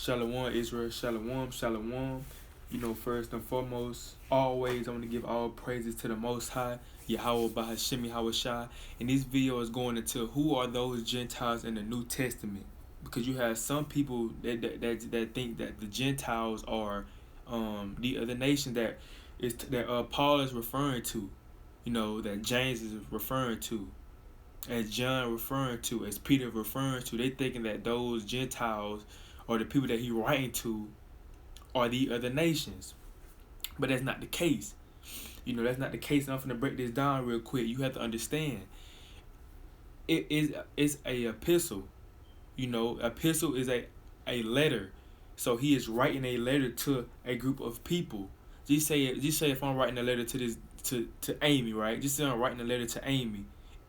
Shalom, Israel, shalom, shalom. First and foremost, always I want to give all praises to the Most High, Yahweh Bahashemi Hawashai. And this video is going into who are those Gentiles in the New Testament. Because you have some people that think that the Gentiles are the other nation that Paul is referring to, that James is referring to, as John referring to, as Peter referring to. They thinking that those Gentiles or the people that he writing to are the other nations. But that's not the case. That's not the case. And I'm going to break this down real quick. You have to understand. It's a epistle. Epistle is a letter. So he is writing a letter to a group of people. Just say if I'm writing a letter to Amy, right? Just say I'm writing a letter to Amy.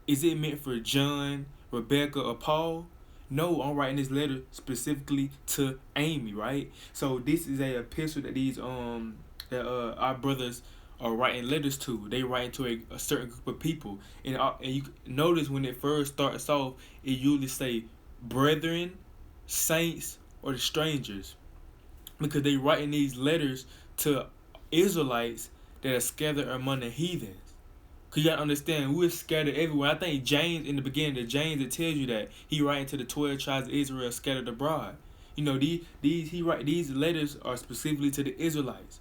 Is it meant for John, Rebecca, or Paul? No, I'm writing this letter specifically to Amy, right? So this is a epistle that our brothers are writing letters to. They write to a certain group of people, and you notice when it first starts off, it usually say brethren, saints, or the strangers, because they writing these letters to Israelites that are scattered among the heathens. Because you got to understand, we're scattered everywhere. I think James, in the beginning of James, it tells you that he writing to the 12 tribes of Israel scattered abroad. These letters are specifically to the Israelites.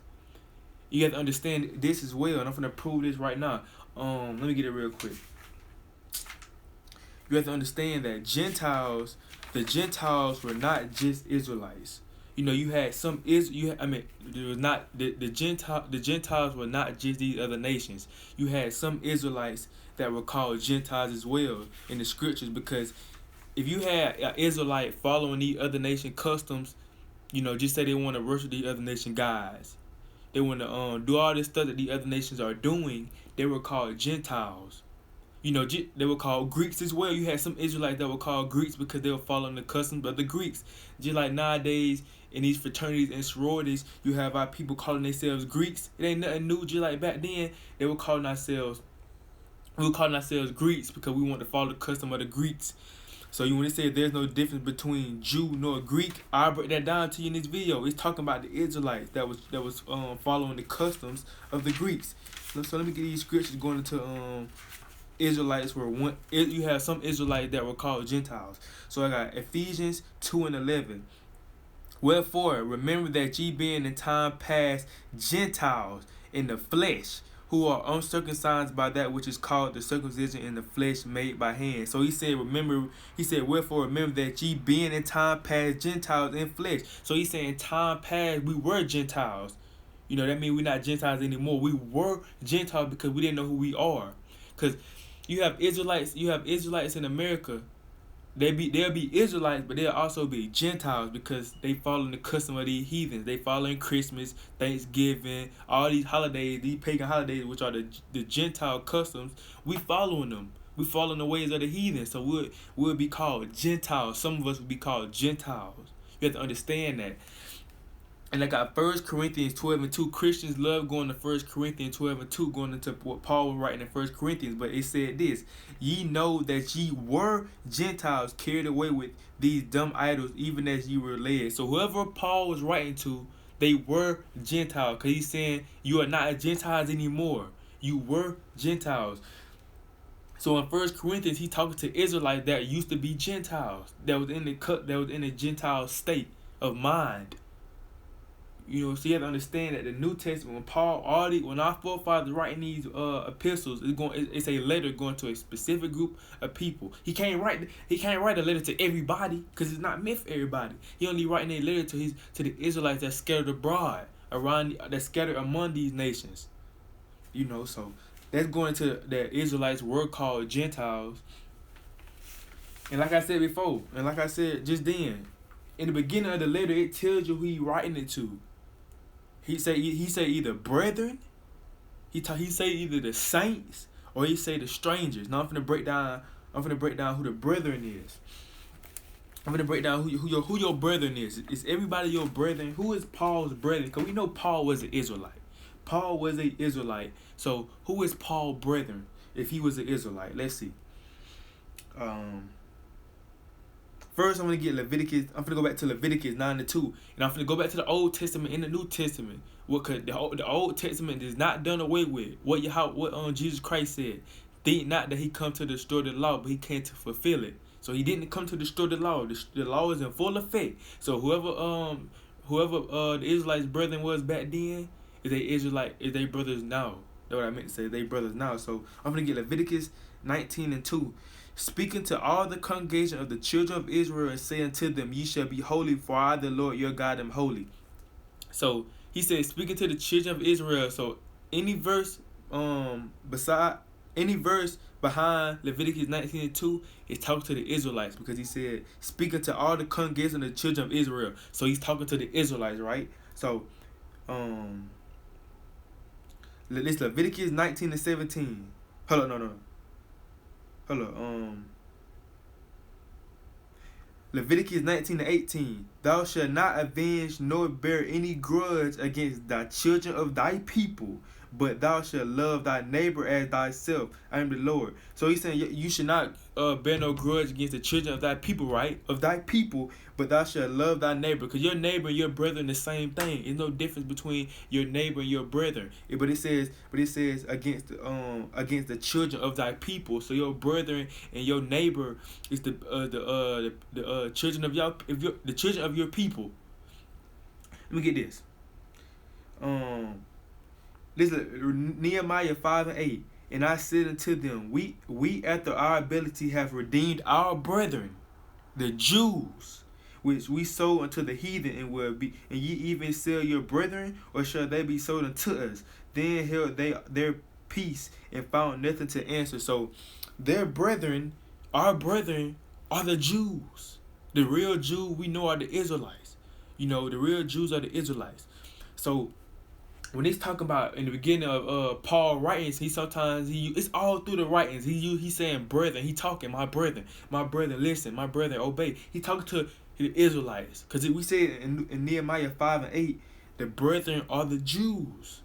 You have to understand this as well, and I'm going to prove this right now. Let me get it real quick. You have to understand that the Gentiles were not just Israelites. You had some there was not the Gentiles were not just these other nations. You had some Israelites that were called Gentiles as well in the scriptures, because if you had an Israelite following the other nation customs, just say they want to worship the other nation gods, they want to do all this stuff that the other nations are doing, they were called Gentiles. They were called Greeks as well. You had some Israelites that were called Greeks because they were following the customs of the Greeks. Just like nowadays, in these fraternities and sororities, you have our people calling themselves Greeks. It ain't nothing new. Just like back then, we were calling ourselves Greeks because we want to follow the custom of the Greeks. So when they say there's no difference between Jew nor Greek, I'll break that down to you in this video. It's talking about the Israelites that was following the customs of the Greeks. So let me get these scriptures going into Israelites were one. You have some Israelites that were called Gentiles. So I got Ephesians 2:11. Wherefore, remember that ye being in time past Gentiles in the flesh, who are uncircumcised by that which is called the circumcision in the flesh made by hand. So he said, wherefore remember that ye being in time past Gentiles in flesh. So he's saying time past we were Gentiles. That means we're not Gentiles anymore. We were Gentiles because we didn't know who we are. Because you have Israelites in America. They'll be Israelites, but they'll also be Gentiles because they follow the custom of these heathens. They following Christmas, Thanksgiving, all these holidays, these pagan holidays, which are the Gentile customs. We following them. We following the ways of the heathen. So we'll be called Gentiles. Some of us will be called Gentiles. You have to understand that. And I got 1 Corinthians 12:2. Christians love going to 1 Corinthians 12:2, going into what Paul was writing in 1 Corinthians. But it said this: ye know that ye were Gentiles carried away with these dumb idols, even as ye were led. So whoever Paul was writing to, they were Gentiles. Because he's saying you are not Gentiles anymore. You were Gentiles. So in 1 Corinthians, he's talking to Israelites that used to be Gentiles, that was in the Gentile state of mind. So you have to understand that the New Testament, when our forefathers writing these epistles, it's a letter going to a specific group of people. He can't write a letter to everybody because it's not meant for everybody. He only writing a letter to the Israelites that scattered abroad, that scattered among these nations. So that's going to the Israelites were called Gentiles. And like I said before, and like I said just then, in the beginning of the letter, it tells you who he writing it to. He say either brethren, he say either the saints, or he say the strangers. Now I'm finna break down who the brethren is. I'm gonna break down who your brethren is. Is everybody your brethren? Who is Paul's brethren? Because we know Paul was an Israelite. Paul was an Israelite. So who is Paul's brethren if he was an Israelite? Let's see. 1 first I'm gonna get Leviticus. I'm gonna go back to Leviticus 9:2, and I'm gonna go back to the Old Testament and the New Testament. What could the Old Testament is not done away with. What Jesus Christ said. Think not that he come to destroy the law, but he came to fulfill it. So he didn't come to destroy the law. The law is in full effect. So whoever the Israelites' brethren was back then, is they brothers now. That's what I meant to say. They brothers now. So I'm gonna get Leviticus 19:2. Speaking to all the congregation of the children of Israel and saying unto them, ye shall be holy, for I the Lord your God am holy. So he said, speaking to the children of Israel. So any verse behind Leviticus 19:2 is talking to the Israelites, because he said, speaking to all the congregation of the children of Israel. So he's talking to the Israelites, right? So it's Leviticus 19:17. Hold on. Leviticus 19:18. Thou shalt not avenge nor bear any grudge against thy children of thy people, but thou shalt love thy neighbor as thyself. I am the Lord. So he's saying you should not bear no grudge against the children of thy people, right? Of thy people, but thou shalt love thy neighbor. Because your neighbor and your brother are the same thing. There's no difference between your neighbor and your brother. But it says against the children of thy people. So your brother and your neighbor is the children of the children of your people. Let me get this. This is Nehemiah 5:8. And I said unto them, we after our ability have redeemed our brethren, the Jews, which we sold unto the heathen, and ye even sell your brethren, or shall they be sold unto us? Then held they their peace and found nothing to answer. So their brethren, our brethren, are the Jews. The real Jews we know are the Israelites. The real Jews are the Israelites. So when he's talking about in the beginning of Paul writings, it's all through the writings. He's saying brethren. He talking my brethren, listen, my brethren obey. He talking to the Israelites, because we say in Nehemiah 5:8, the brethren are the Jews.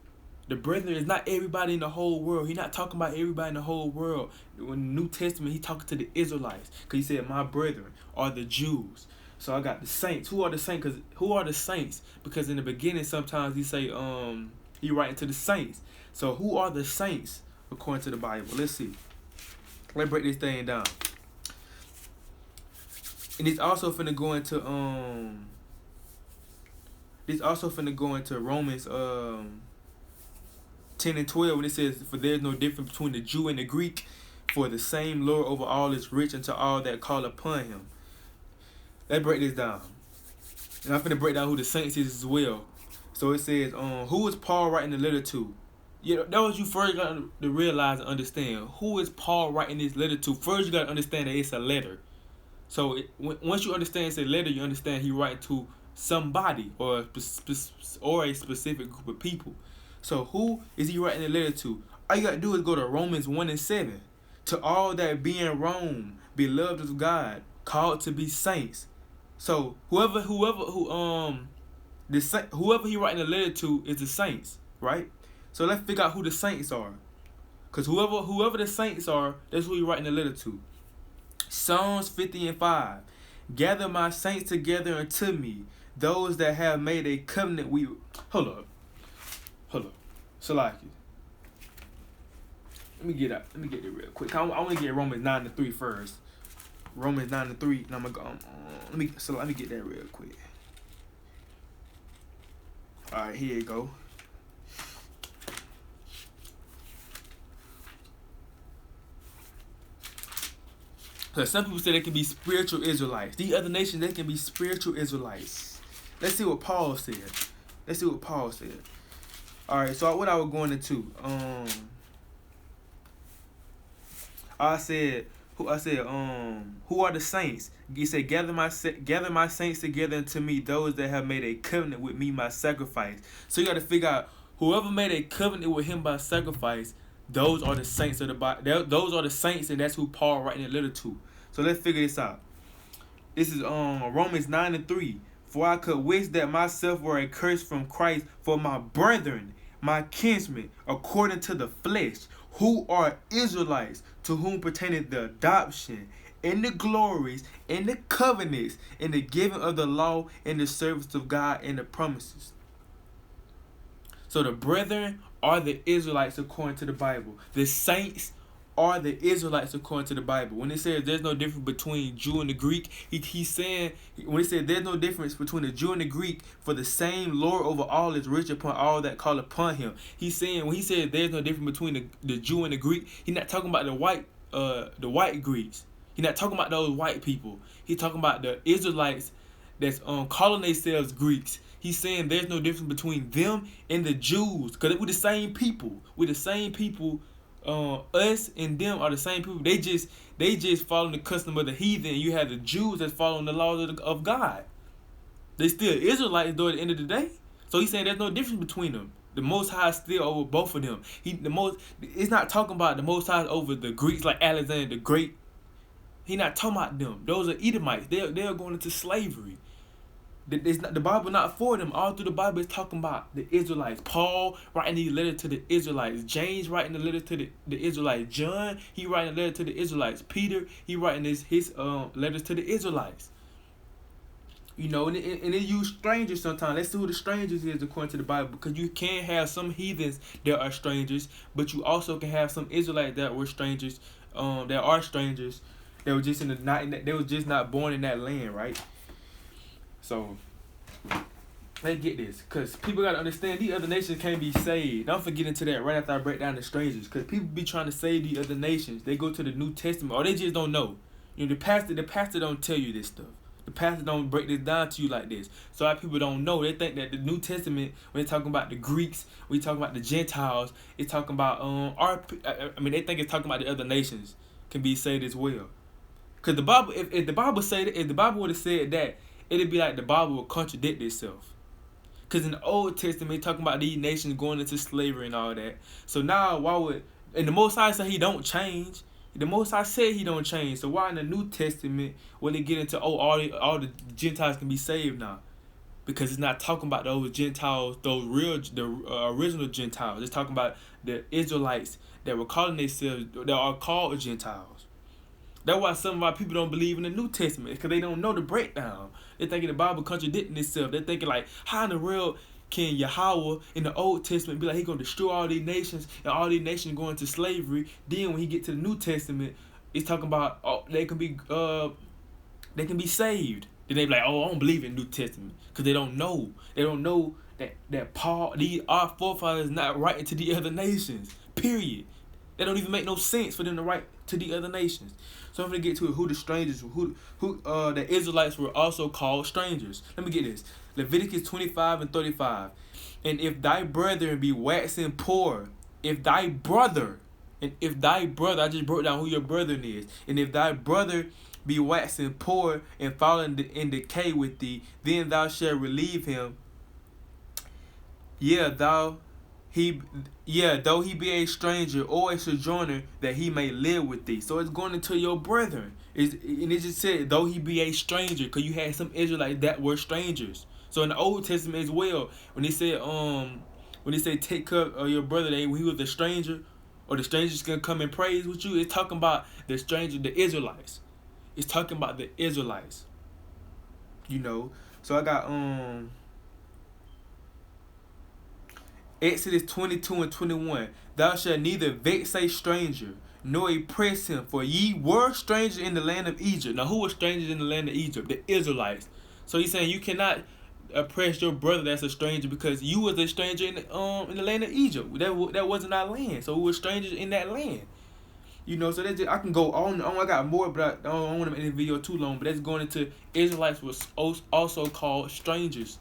The brethren is not everybody in the whole world. He's not talking about everybody in the whole world. In the New Testament, he talking to the Israelites, because he said my brethren are the Jews. So I got the saints. Who are the saints? Because in the beginning, sometimes he say he writing to the saints. So who are the saints according to the Bible? Let's see. Let's break this thing down. And it's also finna go into Romans 10:12, when it says, for there is no difference between the Jew and the Greek, for the same Lord over all is rich unto all that call upon him. Let's break this down. And I'm finna break down who the saints is as well. So it says, who is Paul writing the letter to? That was you first got to realize and understand. Who is Paul writing this letter to? First, you got to understand that it's a letter. So once you understand it's a letter, you understand he writing to somebody or a specific group of people. So who is he writing the letter to? All you got to do is go to Romans 1:7. To all that be in Rome, beloved of God, called to be saints. So whoever he writing the letter to is the saints, right? So let's figure out who the saints are, because whoever the saints are, that's who he writing the letter to. Psalms 50:5. Gather my saints together unto me, those that have made a covenant. Hold up. Salaki. Let me get it real quick. I want to get Romans 9:3 first. Romans 9:3, and I'm gonna go. Let me get that real quick. All right, here you go. Because some people say they can be spiritual Israelites. These other nations, they can be spiritual Israelites. Let's see what Paul said. All right, so what I was going into, who are the saints? He said, gather my saints together unto me, those that have made a covenant with me by sacrifice. So you got to figure out whoever made a covenant with him by sacrifice. Those are the saints of the Bible. Those are the saints, and that's who Paul writing the letter to. So let's figure this out. This is Romans 9:3. For I could wish that myself were accursed from Christ for my brethren, my kinsmen, according to the flesh, who are Israelites, to whom pertaineth the adoption in the glories, in the covenants, in the giving of the law, in the service of God, and the promises. So the brethren are the Israelites according to the Bible. The saints are the Israelites according to the Bible. When it says there's no difference between Jew and the Greek, he's saying, when it says there's no difference between the Jew and the Greek, for the same Lord over all is rich upon all that call upon him. He's saying, when he says there's no difference between the Jew and the Greek, he's not talking about the white Greeks. He's not talking about those white people. He's talking about the Israelites that's calling themselves Greeks. He's saying there's no difference between them and the Jews, because we're the same people. We're the same people. Us and them are the same people. They just following the custom of the heathen. You have the Jews that's following the laws of God. They still Israelites though at the end of the day. So he's saying there's no difference between them. The Most High is still over both of them. It's not talking about the Most High over the Greeks like Alexander the Great. He's not talking about them. Those are Edomites. They're going into slavery. The Bible not for them. All through the Bible is talking about the Israelites. Paul writing these letters to the Israelites. James writing the letter to the Israelites. John, he writing a letter to the Israelites. Peter, he writing his letters to the Israelites. You know, and they use strangers sometimes. Let's see who the strangers is according to the Bible. Because you can have some heathens that are strangers, but you also can have some Israelites that were strangers, that are strangers. They were just they were just not born in that land, right? So, let's get this. Because people got to understand these other nations can't be saved. Don't forget into that right after I break down the strangers. Because people be trying to save these other nations. They go to the New Testament or they just don't know. You know, the pastor don't tell you this stuff. The pastor don't break this down to you like this. So a lot of people don't know. They think that the New Testament, when they're talking about the Greeks, when you're talking about the Gentiles, it's talking about they think it's talking about the other nations can be saved as well. Because the Bible, if the Bible would have said that, it'd be like the Bible would contradict itself. Because in the Old Testament, talking about these nations going into slavery and all that. So now, and the Most High said he don't change. The Most High said he don't change. So why in the New Testament will they get into, all the Gentiles can be saved now? Because it's not talking about those Gentiles, the original Gentiles. It's talking about the Israelites that were calling themselves, that are called Gentiles. That's why some of our people don't believe in the New Testament, because they don't know the breakdown. They're thinking the Bible contradicting itself. They're thinking like, how in the world can Yahweh in the Old Testament be like he's going to destroy all these nations and all these nations going into slavery? Then when he get to the New Testament, it's talking about they can be saved. Then they be like, I don't believe in the New Testament, because they don't know. They don't know that Paul, our forefathers, not writing to the other nations. Period. That don't even make no sense for them to write to the other nations. So I'm gonna get to it, who the strangers, who the Israelites were also called strangers. Let me get this. Leviticus 25:35. And if thy brethren be waxing poor, I just broke down who your brethren is. And if thy brother be waxing poor and falling in decay with thee, then thou shalt relieve him. Though he be a stranger or a sojourner, that he may live with thee. So it's going into your brethren. And it just said, though he be a stranger, because you had some Israelites that were strangers. So in the Old Testament as well, when they say take care of your brother, when he was a stranger, or the stranger's gonna come and praise with you, it's talking about the stranger, the Israelites. It's talking about the Israelites. You know. So I got Exodus 22:21. Thou shalt neither vex a stranger, nor oppress him, for ye were strangers in the land of Egypt. Now who were strangers in the land of Egypt? The Israelites. So he's saying you cannot oppress your brother that's a stranger, because you was a stranger in the land of Egypt. That wasn't our land. So we were strangers in that land. You know, so that's just, I can go on. I got more, but I don't want to make this video too long. But that's going into Israelites was also called strangers.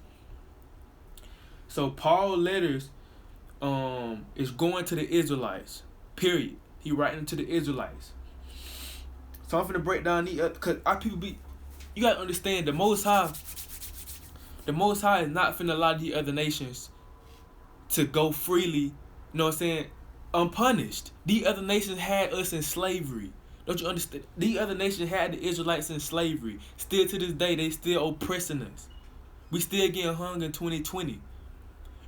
So Paul's letters is going to the Israelites. Period. He writing to the Israelites. So I'm finna break down because our people you gotta understand, the Most High is not finna allow the other nations to go freely, you know what I'm saying, unpunished. The other nations had us in slavery. Don't you understand? The other nations had the Israelites in slavery. Still to this day, they still oppressing us. We still getting hung in 2020.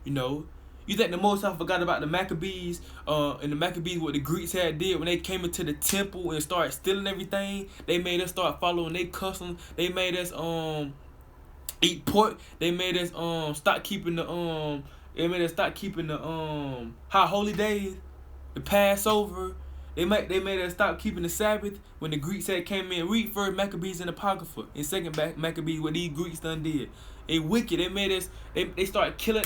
You know, You think the Most High forgot about the Maccabees, and the Maccabees, what the Greeks had did when they came into the temple and started stealing everything? They made us start following their customs. They made us eat pork. They made us stop keeping the high holy days, the Passover. They made us stop keeping the Sabbath when the Greeks had came in. Read first Maccabees and Apocrypha and second Maccabees, what these Greeks done did. They wicked. They made us. They started killing.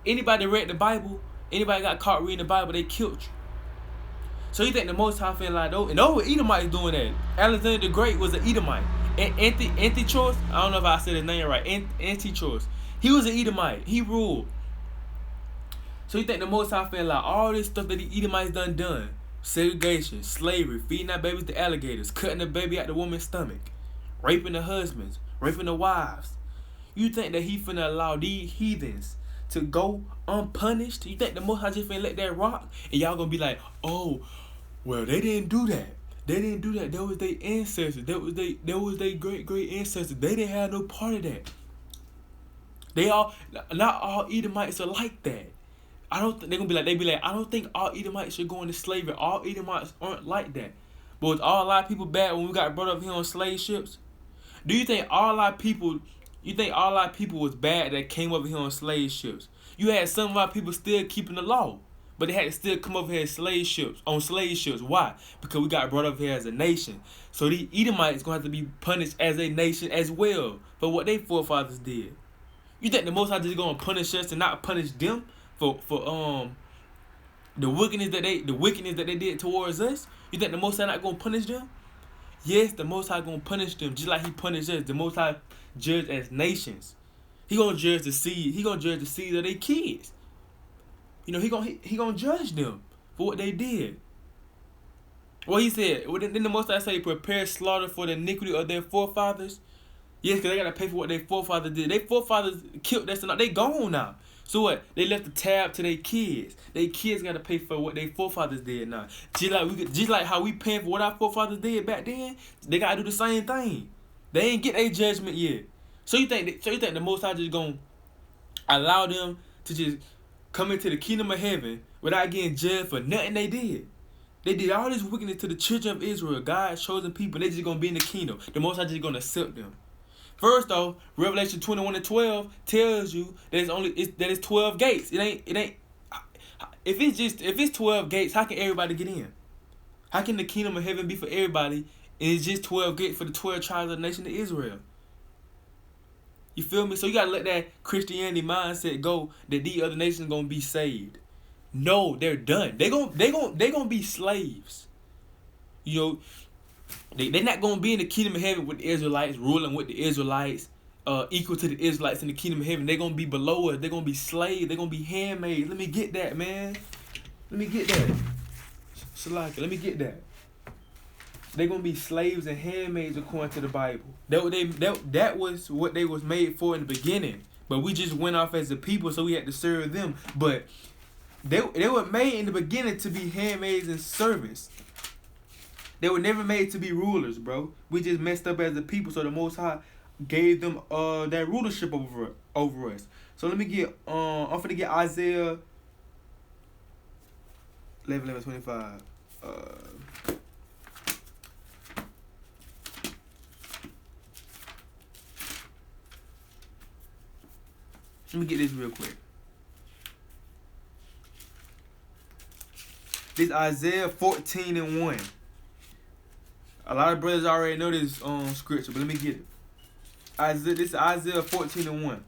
Anybody that read the Bible, anybody got caught reading the Bible, they killed you. So you think the Most High feel like those? And those Edomites doing that. Alexander the Great was an Edomite. Antiochus, I don't know if I said his name right. Antiochus, he was an Edomite. He ruled. So you think the Most High feel like all this stuff that the Edomites done, segregation, slavery, feeding our babies to alligators, cutting the baby out the woman's stomach, raping the husbands, raping the wives. You think that he finna allow these heathens to go unpunished? You think the Most High just finna let that rock? And y'all gonna be like, oh, well, they didn't do that. They didn't do that. That was their ancestors. That was their great ancestors. They didn't have no part of that. Not all Edomites are like that. I don't think they be like, I don't think all Edomites should go into slavery. All Edomites aren't like that. But was all a lot of people bad when we got brought up here on slave ships? Do you think all our people was bad that came over here on slave ships? You had some of our people still keeping the law, but they had to still come over here on slave ships. Why? Because we got brought up here as a nation. So the Edomites gonna have to be punished as a nation as well for what their forefathers did. You think the Most High just gonna punish us and not punish them for the wickedness that they did towards us? You think the Most High not gonna punish them? Yes, the Most High gonna punish them just like He punished us. The Most High judge as nations. He gonna judge the seed. He gonna judge the seed of their kids. You know, he gonna judge them for what they did. Well, He said, then the Most High say, prepare slaughter for the iniquity of their forefathers. Yes, because they gotta pay for what their forefathers did. Their forefathers killed us, and they gone now. So what? They left the tab to their kids. Their kids gotta pay for what their forefathers did now. Just like how we paying for what our forefathers did back then, they gotta do the same thing. They ain't get their judgment yet. So you think the Most High just gonna allow them to just come into the kingdom of heaven without getting judged for nothing they did? They did all this wickedness to the children of Israel, God's chosen people. They just gonna be in the kingdom. The Most High just gonna accept them. First though, Revelation 21:12 tells you that it's 12 gates. It ain't. If it's 12 gates, how can everybody get in? How can the kingdom of heaven be for everybody and it's just 12 gates for the 12 tribes of the nation of Israel? You feel me? So you gotta let that Christianity mindset go that these other nations gonna be saved. No, they're done. They gonna be slaves. You know, they're not gonna be in the kingdom of heaven with the Israelites, ruling with the Israelites, equal to the Israelites in the kingdom of heaven. They're gonna be below us. They're gonna be slaves. They're gonna be handmaids. Let me get that, man. Let me get that. Shalaka, let me get that. They're gonna be slaves and handmaids according to the Bible. That was what they was made for in the beginning. But we just went off as a people, so we had to serve them. But they were made in the beginning to be handmaids and servants. They were never made to be rulers, bro. We just messed up as a people, so the Most High gave them that rulership over us. So let me get I'm finna get Isaiah 11:25. Let me get this real quick. This Isaiah 14:1. A lot of brothers already know this scripture, but let me get it. This is Isaiah 14:1.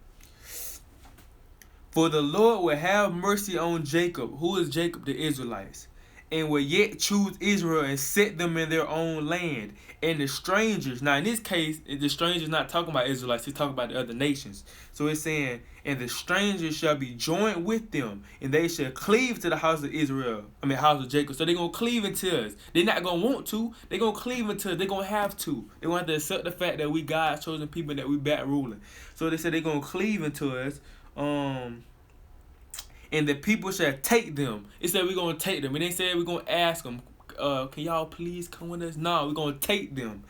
For the Lord will have mercy on Jacob. Who is Jacob? The Israelites. And will yet choose Israel and set them in their own land. And the strangers, now in this case, the strangers not talking about Israelites, he's talking about the other nations. So it's saying, and the strangers shall be joined with them, and they shall cleave to the house of Israel. House of Jacob. So they're going to cleave into us. They're not going to want to. They're going to cleave into us. They're going to have to. They're going to have to accept the fact that we God's chosen people, that we back ruling. So they said they're going to cleave into us. And the people shall take them. It said we're going to take them. And they said we're going to ask them, can y'all please come with us? No, we're going to take them.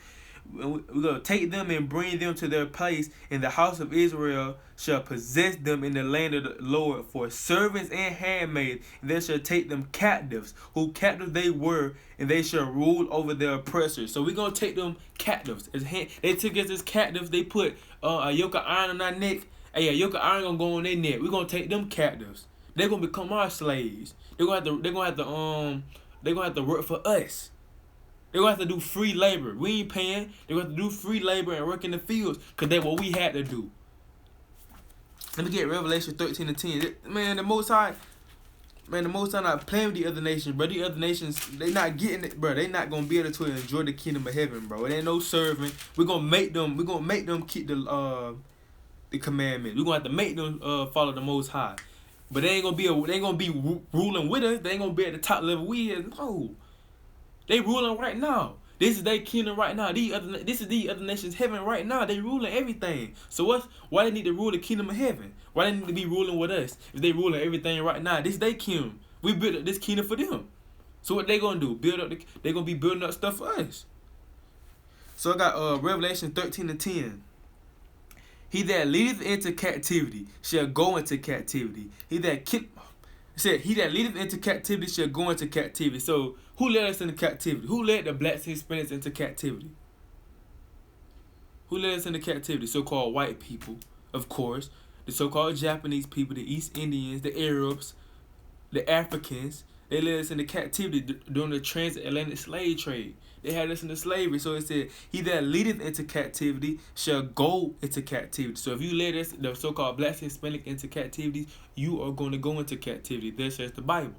we're going to take them and bring them to their place, and the house of Israel shall possess them in the land of the Lord for servants and handmaids, and they shall take them captives, who captives they were, and they shall rule over their oppressors. So we're going to take them captives. They took us as captives. They put a yoke of iron on our neck. Hey, a yoke of iron going to go on their neck. We're going to take them captives. They're going to become our slaves. They're going to have to work for us. They're going to have to do free labor. We ain't paying. They're going to have to do free labor and work in the fields because that's what we had to do. Let me get Revelation 13 and 10. Man, the Most High not playing with the other nations, bro. The other nations, they not getting it, bro. They not going to be able to enjoy the kingdom of heaven, bro. It ain't no serving. We're going to make them keep the commandments. We're going to have to make them follow the Most High. But they ain't going to be ruling with us. They ain't going to be at the top level we is. No. They ruling right now. This is their kingdom right now. This is the other nations' heaven right now. They ruling everything. So why they need to rule the kingdom of heaven? Why they need to be ruling with us? If they ruling everything right now, this is their kingdom. We built up this kingdom for them. So what they gonna do? They gonna be building up stuff for us. So I got Revelation 13 and 10. He that leadeth into captivity shall go into captivity. He that leadeth into captivity shall go into captivity. So who led us into captivity? Who led the blacks and Hispanics into captivity? Who led us into captivity? So-called white people, of course. The so-called Japanese people, the East Indians, the Arabs, the Africans. They led us into captivity during the transatlantic slave trade. They had us into slavery. So it said, he that leadeth into captivity shall go into captivity. So if you led us, the so-called blacks and Hispanic, into captivity, you are going to go into captivity. This says the Bible.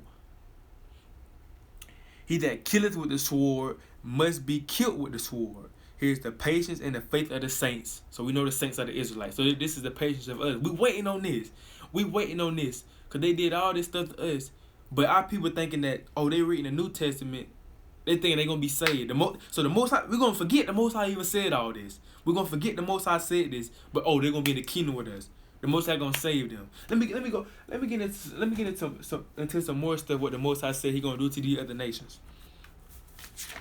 He that killeth with the sword must be killed with the sword. Here's the patience and the faith of the saints. So we know the saints are the Israelites. So this is the patience of us. We waiting on this. Because they did all this stuff to us. But our people thinking that, they reading the New Testament. They thinking they're going to be saved. So the Most High, we're going to forget the Most High even said all this. We're going to forget the Most High said this. But, they're going to be in the kingdom with us. The Most High gonna save them. Let me get into some more stuff. What the Most High said He gonna do to the other nations.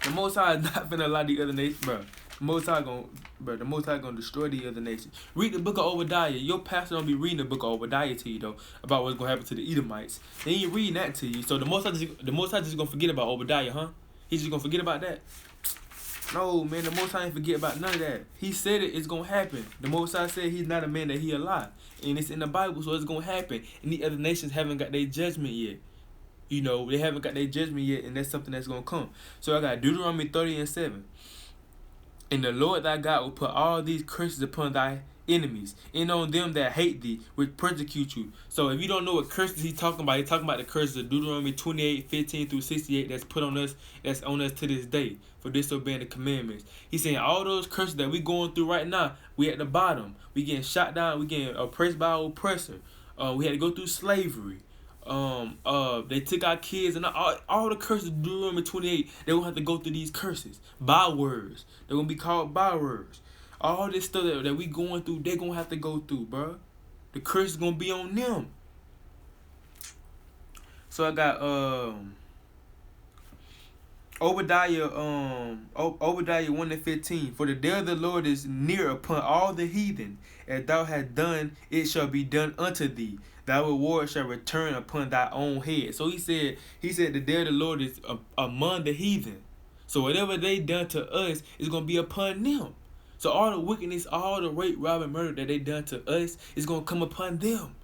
The Most High is not finna allow the other nations, bro. The Most High gonna destroy the other nations. Read the book of Obadiah. Your pastor don't be reading the book of Obadiah to you though about what's gonna happen to the Edomites. They ain't reading that to you. So the Most High just gonna forget about Obadiah, huh? He's just gonna forget about that. No, man, the Most High ain't forget about none of that. He said it's going to happen. The Most High said He's not a man that He'll lie. And it's in the Bible, so it's going to happen. And the other nations haven't got their judgment yet. They haven't got their judgment yet, and that's something that's going to come. So I got Deuteronomy 30 and 7. And the Lord thy God will put all these curses upon thy enemies, and on them that hate thee, which persecute you. So if you don't know what curses He's talking about the curses of Deuteronomy 28:15 through 68 that's on us to this day for disobeying the commandments. He's saying all those curses that we going through right now, we at the bottom. We getting shot down, we getting oppressed by our oppressor. We had to go through slavery. They took our kids, and all the curses of Deuteronomy 28, they gonna have to go through these curses. Bywords. They're gonna be called bywords. All this stuff that we going through, they gonna have to go through, bro. The curse is gonna be on them. So I got Obadiah 1:15. For the day of the Lord is near upon all the heathen. As thou hast done, it shall be done unto thee. Thy reward shall return upon thy own head. So he said the day of the Lord is among the heathen. So whatever they done to us is gonna be upon them. So all the wickedness, all the rape, rob, and murder that they done to us is gonna come upon them.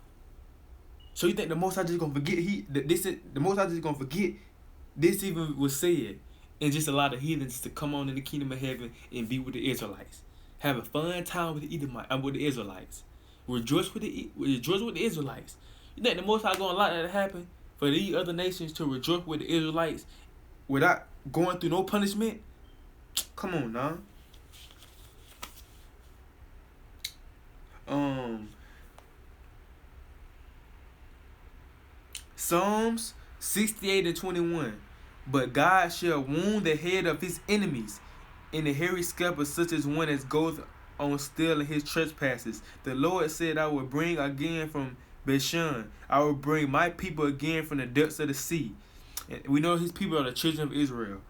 So you think the Most High just gonna forget the Most High just gonna forget this even was said, and just allow the heathens to come on in the kingdom of heaven and be with the Israelites, have a fun time with the Israelites, rejoice with the Israelites. You think the Most High gonna allow that to happen for these other nations to rejoice with the Israelites without going through no punishment? Come on now. Psalms 68:21. But God shall wound the head of his enemies, and the hairy scalp of such as one as goeth on still in his trespasses. The Lord said, I will bring again from Bashan. I will bring my people again from the depths of the sea. And we know His people are the children of Israel.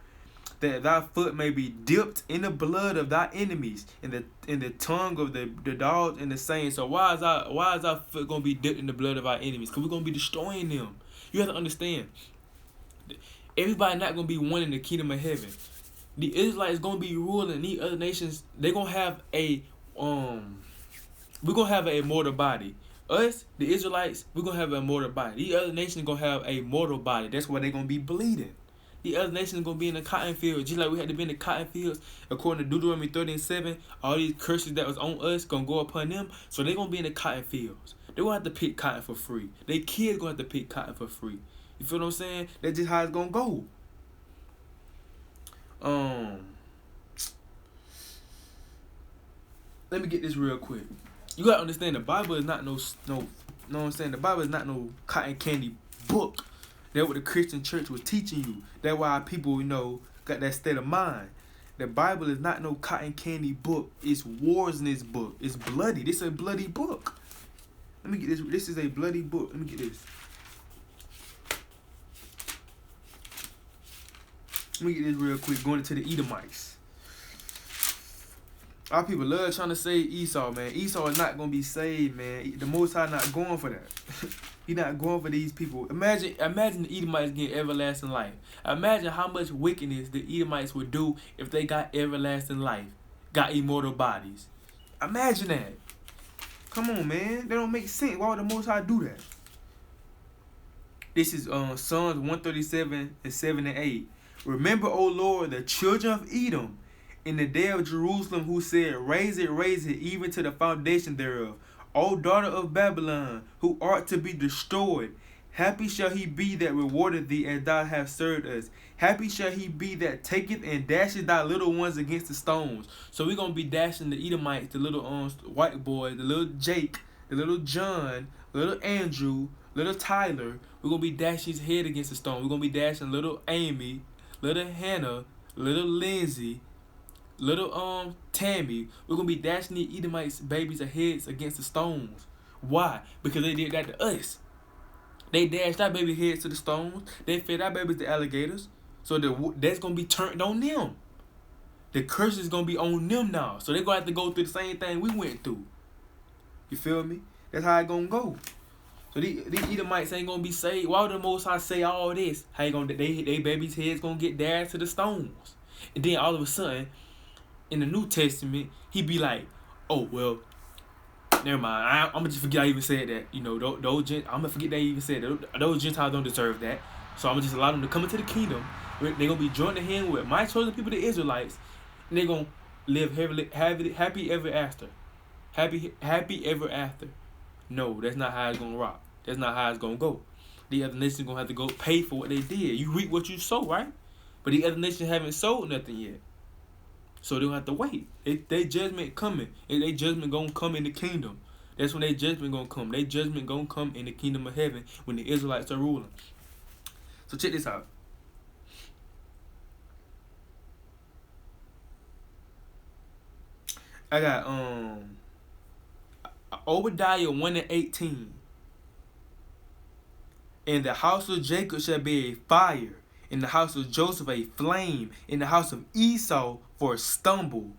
that thy foot may be dipped in the blood of thy enemies, in the tongue of the dogs and the saints. So why is our foot gonna be dipped in the blood of our enemies? Because we're gonna be destroying them. You have to understand. Everybody not gonna be one in the kingdom of heaven. The Israelites gonna be ruling. These other nations, they gonna have a we're gonna have an immortal body. Us, the Israelites, we're gonna have an immortal body. These other nations gonna have a mortal body. That's why they're gonna be bleeding. The other nations gonna be in the cotton fields, just like we had to be in the cotton fields. According to Deuteronomy 30:7, all these curses that was on us gonna go upon them. So they're gonna be in the cotton fields. They gonna have to pick cotton for free. Their kids gonna have to pick cotton for free. You feel what I'm saying? That's just how it's gonna go. Let me get this real quick. You gotta understand the Bible is not no, you know what I'm saying? The Bible is not no cotton candy book. That's what the Christian church was teaching you. That's why people, got that state of mind. The Bible is not no cotton candy book. It's wars in this book. It's bloody. This is a bloody book. Let me get this. This is a bloody book. Let me get this. Let me get this real quick. Going into the Edomites. Our people love trying to save Esau, man. Esau is not going to be saved, man. The Most High not going for that. He not going for these people. Imagine the Edomites getting everlasting life. Imagine how much wickedness the Edomites would do if they got everlasting life. Got immortal bodies. Imagine that. Come on, man. That don't make sense. Why would the Most High do that? This is Psalms 137 and 7 and 8. Remember, O Lord, the children of Edom, in the day of Jerusalem, who said, raise it, even to the foundation thereof. O daughter of Babylon, who art to be destroyed, happy shall he be that rewardeth thee as thou hast served us. Happy shall he be that taketh and dasheth thy little ones against the stones. So we're going to be dashing the Edomites, the little white boy, the little Jake, the little John, little Andrew, little Tyler. We're going to be dashing his head against the stone. We're going to be dashing little Amy, little Hannah, little Lindsay, little Tammy. We're gonna be dashing the Edomites babies' heads against the stones. Why? Because they did that to us. They dashed our baby heads to the stones. They fed our babies to alligators. So that's gonna be turned on them. The curse is gonna be on them now. So they're gonna have to go through the same thing we went through. You feel me? That's how it gonna go. So these Edomites ain't gonna be saved. Why would the Most High say all this? How you gonna they babies' heads gonna get dashed to the stones? And then all of a sudden, in the New Testament, he be like, oh, well, never mind. I'm going to just forget I even said that. I'm going to forget they even said that. Those Gentiles don't deserve that. So I'm going to just allow them to come into the kingdom. They're going to be joining hand with my chosen people, the Israelites. And they're going to live happy ever after. Happy ever after. No, that's not how it's going to rock. That's not how it's going to go. The other nations going to have to go pay for what they did. You reap what you sow, right? But the other nations haven't sold nothing yet. So they don't have to wait. They judgment coming. They judgment gonna come in the kingdom. That's when they judgment gonna come. They judgment gonna come in the kingdom of heaven when the Israelites are ruling. So check this out. I got Obadiah 1 and 18. In the house of Jacob shall be a fire, in the house of Joseph a flame, in the house of Esau for a stumble,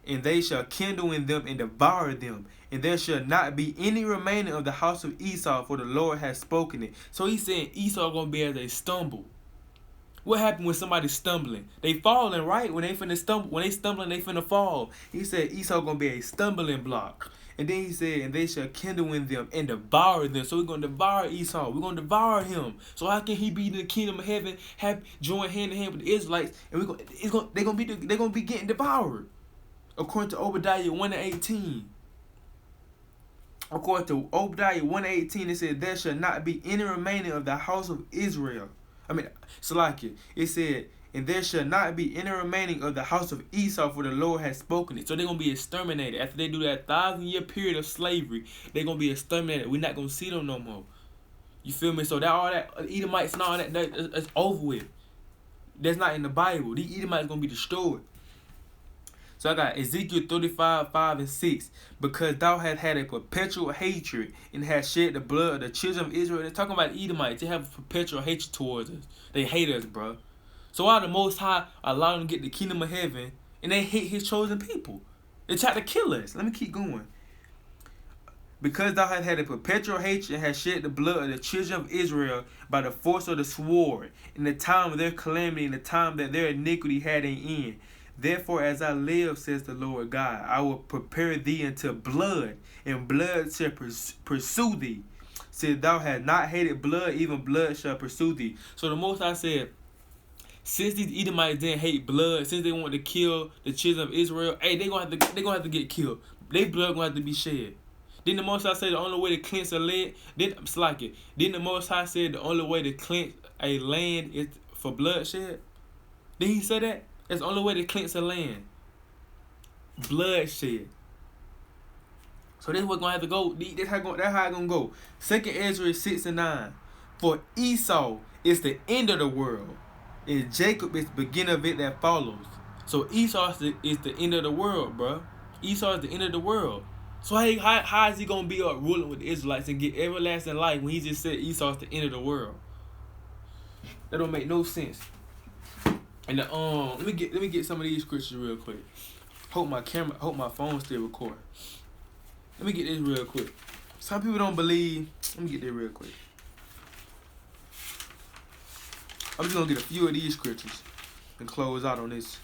and they shall kindle in them and devour them, and there shall not be any remaining of the house of Esau, for the Lord has spoken it. So he's saying Esau gonna be as a stumble. What happened when somebody's stumbling? They falling, right? When they stumbling, they finna fall. He said Esau gonna be a stumbling block. And then he said, and they shall kindle in them and devour them. So we're going to devour Esau. We're going to devour him. So how can he be in the kingdom of heaven, join hand in hand with the Israelites, and they're going to be getting devoured? According to Obadiah 1 and 18. According to Obadiah 1 and 18, it said, there shall not be any remaining of the house of Israel. Salakia. It said, and there shall not be any remaining of the house of Esau, for the Lord has spoken it. So they're going to be exterminated. After they do that 1,000-year period of slavery, they're going to be exterminated. We're not going to see them no more. You feel me? So that all that Edomites and all that's over with. That's not in the Bible. These Edomites going to be destroyed. So I got Ezekiel 35, 5 and 6. Because thou hast had a perpetual hatred and hast shed the blood of the children of Israel. They're talking about Edomites. They have a perpetual hatred towards us. They hate us, bro. So why the Most High allowed them to get the kingdom of heaven and they hate his chosen people? They tried to kill us. Let me keep going. Because thou hast had a perpetual hatred and hast shed the blood of the children of Israel by the force of the sword, in the time of their calamity, in the time that their iniquity had an end. Therefore, as I live, says the Lord God, I will prepare thee unto blood, and blood shall pursue thee. Since thou hast not hated blood, even blood shall pursue thee. So the Most High said, since these Edomites didn't hate blood, since they want to kill the children of Israel, hey, they gonna have to get killed. Their blood gonna have to be shed. Didn't the Most High say the only way to cleanse a land? Didn't the Most High say the only way to cleanse a land is for bloodshed? Did he say that? That's the only way to cleanse a land. Bloodshed. So this is what's gonna have to go. That's how it's gonna go. 2nd Ezra 6:9. For Esau is the end of the world, and Jacob is the beginning of it that follows. So Esau is the end of the world, bro. Esau is the end of the world. So how is he gonna be ruling with the Israelites and get everlasting life when he just said Esau is the end of the world? That don't make no sense. And let me get some of these scriptures real quick. Hope my phone still recording. Let me get this real quick. Some people don't believe. Let me get this real quick. I'm just gonna get a few of these scriptures and close out on this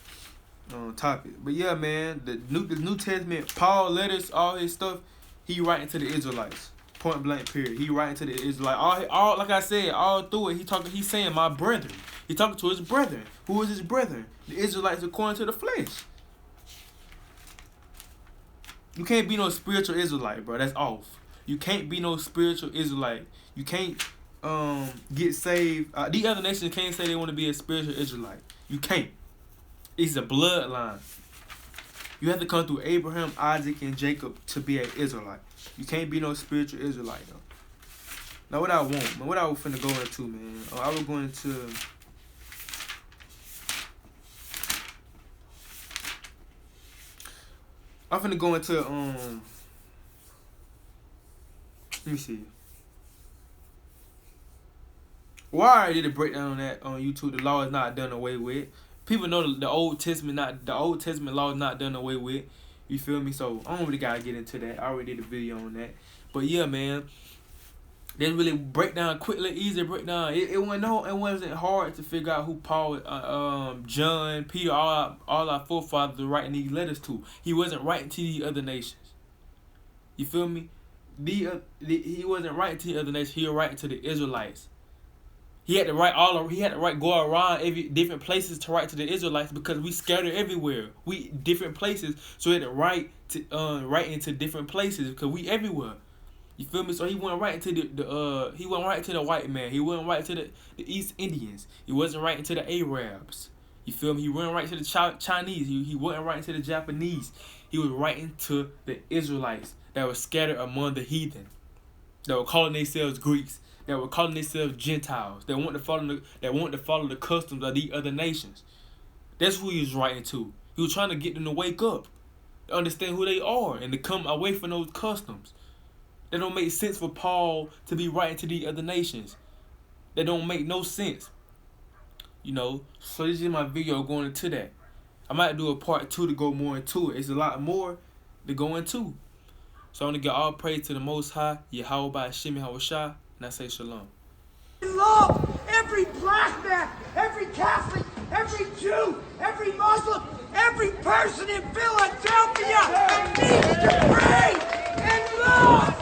topic. But yeah, man, the New Testament, Paul letters, all his stuff, he writing to the Israelites. Point blank period. He writing to the Israelites. All like I said, all through it, he's saying my brethren. He talking to his brethren. Who is his brethren? The Israelites according to the flesh. You can't be no spiritual Israelite, bro. That's off. You can't be no spiritual Israelite. You can't get saved. These other nations can't say they want to be a spiritual Israelite. You can't. It's a bloodline. You have to come through Abraham, Isaac, and Jacob to be an Israelite. You can't be no spiritual Israelite, though. Now, what I want, man, what I was finna go into, man, I was going to... I'm finna go into, let me see. Well, I already did a breakdown on that on YouTube. The law is not done away with. People know the Old Testament law is not done away with. You feel me? So I don't really gotta get into that. I already did a video on that. But yeah, man, they really breakdown quickly, easy breakdown. It wasn't hard to figure out who Paul, John, Peter, all our forefathers were writing these letters to. He wasn't writing to the other nations. You feel me? He wasn't writing to the other nations. He was writing to the Israelites. He had to go around every different places to write to the Israelites because we scattered everywhere. We different places, so he had to write into different places because we everywhere. You feel me? So he went right to he went right to the white man. He went right to the East Indians. He wasn't writing to the Arabs. You feel me? He went right to the Chinese. He wasn't writing to the Japanese. He was writing to the Israelites that were scattered among the heathen, that were calling themselves Greeks, that were calling themselves Gentiles, that want to follow the customs of the other nations. That's who he was writing to. He was trying to get them to wake up, to understand who they are, and to come away from those customs. That don't make sense for Paul to be writing to the other nations. That don't make no sense. You know, so this is my video going into that. I might do a part 2 to go more into it. It's a lot more to go into. So I want to give all praise to the Most High, Yahweh by Hashem Yahushua, and I say shalom. Love every black man, every Catholic, every Jew, every Muslim, every person in Philadelphia needs to pray and love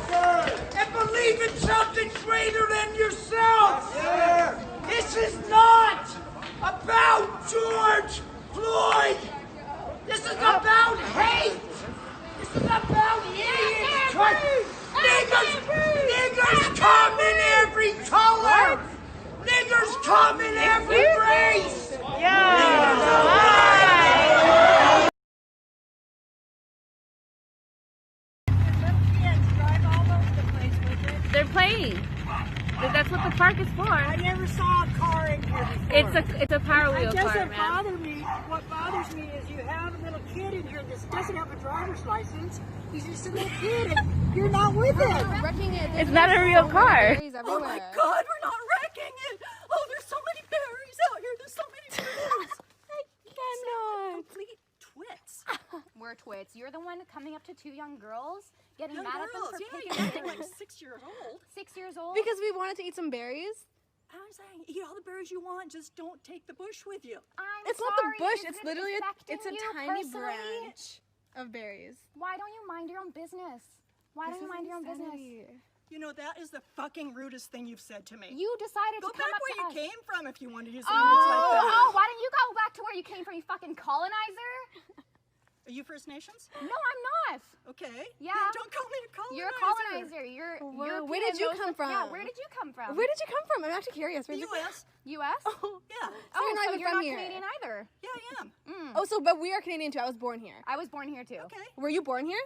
and believe in something greater than yourself. This is not about George Floyd. This is about hate. This is about idiots. Niggers come in every color. Niggers come in every race. They're playing. That's what the park is for. I never saw a car in here before. It's a Power Wheel It car, doesn't man. bother me. What bothers me is you have a little kid in here that doesn't have a driver's license. He's just a little kid and you're not with him. Wrecking it. It's not a real car. Oh my God, we're not wrecking it. Oh, there's so many berries out here. There's so many berries. your twits. You're the one coming up to two young girls, getting Young mad girls, at them for yeah, picking you're at acting them. like 6 years old. 6 years old. Because we wanted to eat some berries. I'm saying, eat all the berries you want, just don't take the bush with you. It's not the bush. It's literally it's a tiny branch of berries. Why don't you mind your own business? Why don't you mind your own business? You know, that is the fucking rudest thing you've said to me. You decided Go to come back up where to you us. came from if you want to use language like that. Oh, why don't you go back to where you came from, you fucking colonizer? Are you First Nations? No, I'm not. Okay. Yeah. Then don't call me a colonizer. You're a colonizer. You're Where European, did you those come are- from? Yeah, where did you come from? Where did you come from? I'm actually curious. The Where did you U.S. U.S.? Oh, Yeah. so you're not so even you're from not here. Canadian either. Yeah, I am. Oh, so but we are Canadian too. I was born here. I was born here too. Okay. Were you born here?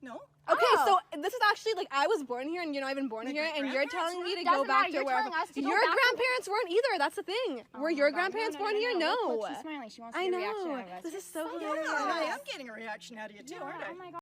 No. Okay, Oh. so this is actually like I was born here and you're not even born My here, and you're grandparents telling me to Doesn't go back matter, to you're wherever. telling us to go Your back to- grandparents weren't either. That's the thing. Were your grandparents born here? No. She's smiling. She wants to I get a reaction know. out of us. This is so Yeah, hilarious. I am getting a reaction out of you too, aren't I? Oh my god.